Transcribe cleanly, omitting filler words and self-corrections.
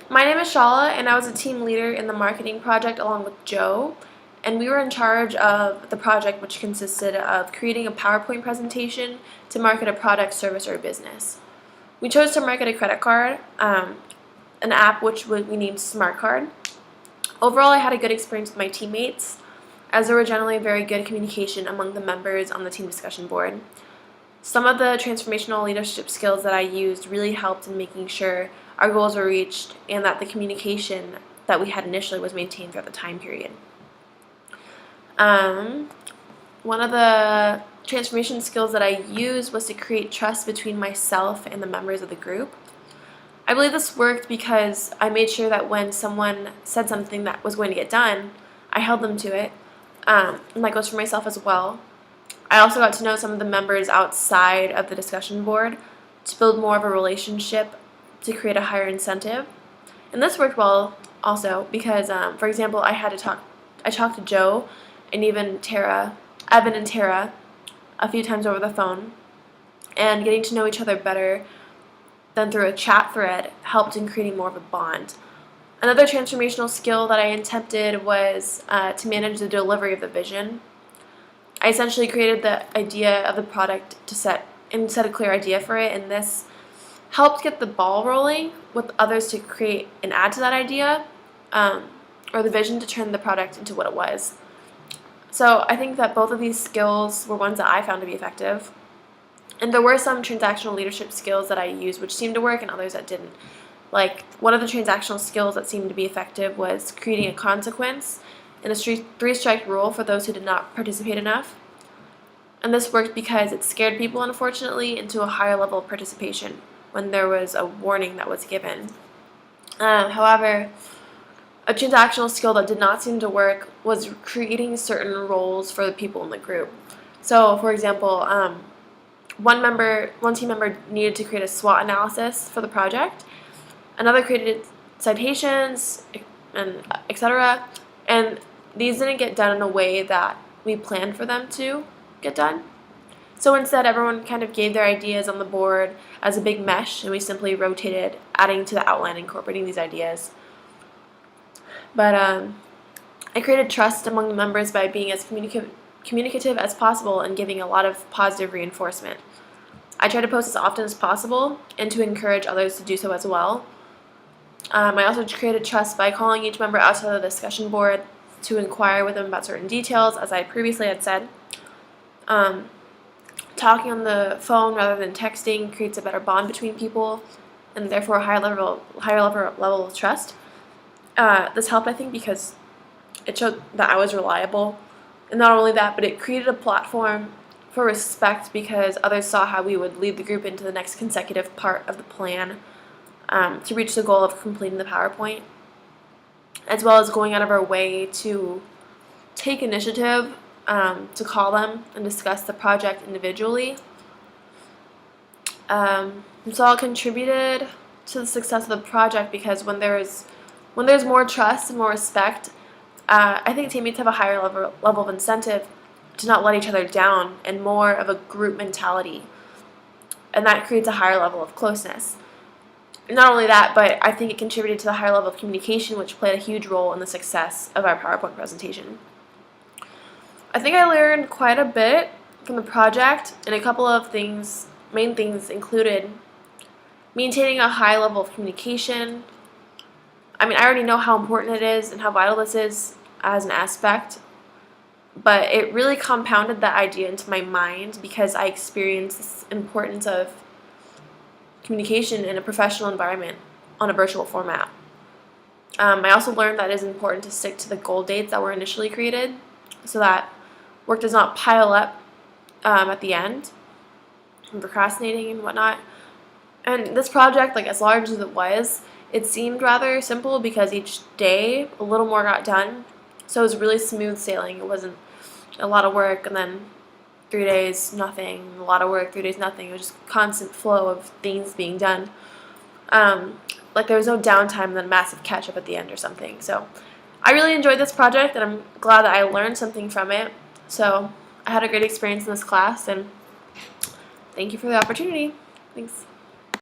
My name is Shala, and I was a team leader in the marketing project along with Joe. And we were in charge of the project, which consisted of creating a PowerPoint presentation to market a product, service, or business. We chose to market a credit card, an app which we named Smart Card. Overall, I had a good experience with my teammates, as there were generally very good communication among the members on the team discussion board. Some of the transformational leadership skills that I used really helped in making sure our goals were reached and that the communication that we had initially was maintained throughout the time period. One of the transformation skills that I used was to create trust between myself and the members of the group. I believe this worked because I made sure that when someone said something that was going to get done, I held them to it, and that goes for myself as well. I also got to know some of the members outside of the discussion board to build more of a relationship to create a higher incentive. And this worked well also because, for example, I talked to Joe and even Evan and Tara a few times over the phone, and getting to know each other better than through a chat thread helped in creating more of a bond. Another transformational skill that I attempted was to manage the delivery of the vision. I essentially created the idea of the product to set a clear idea for it, and this helped get the ball rolling with others to create and add to that idea, or the vision to turn the product into what it was. So I think that both of these skills were ones that I found to be effective. And there were some transactional leadership skills that I used which seemed to work and others that didn't. Like, one of the transactional skills that seemed to be effective was creating a consequence and a three-strike rule for those who did not participate enough. And this worked because it scared people, unfortunately, into a higher level of participation when there was a warning that was given. However, a transactional skill that did not seem to work was creating certain roles for the people in the group. So, for example, one team member needed to create a SWOT analysis for the project. Another created citations, and etc. And these didn't get done in a way that we planned for them to get done. So instead, everyone kind of gave their ideas on the board as a big mesh, and we simply rotated, adding to the outline, incorporating these ideas. But I created trust among the members by being as communicative as possible and giving a lot of positive reinforcement. I try to post as often as possible and to encourage others to do so as well. I also created trust by calling each member out to the discussion board to inquire with them about certain details, as I previously had said. Talking on the phone rather than texting creates a better bond between people and therefore a higher level of trust. This helped, I think, because it showed that I was reliable. And not only that, but it created a platform for respect because others saw how we would lead the group into the next consecutive part of the plan to reach the goal of completing the PowerPoint, as well as going out of our way to take initiative to call them and discuss the project individually. This all contributed to the success of the project because when there's more trust and more respect, I think teammates have a higher level of incentive to not let each other down and more of a group mentality. And that creates a higher level of closeness. Not only that, but I think it contributed to the higher level of communication, which played a huge role in the success of our PowerPoint presentation. I think I learned quite a bit from the project, and a couple of main things included maintaining a high level of communication. I mean, I already know how important it is and how vital this is as an aspect, but it really compounded that idea into my mind because I experienced this importance of communication in a professional environment on a virtual format. I also learned that it is important to stick to the goal dates that were initially created so that work does not pile up at the end from procrastinating and whatnot. And this project, like as large as it was, it seemed rather simple because each day a little more got done. So it was really smooth sailing. It wasn't a lot of work and then 3 days, nothing, a lot of work, 3 days, nothing. It was just constant flow of things being done. Like there was no downtime and then massive catch up at the end or something. So I really enjoyed this project and I'm glad that I learned something from it. So I had a great experience in this class and thank you for the opportunity. Thanks.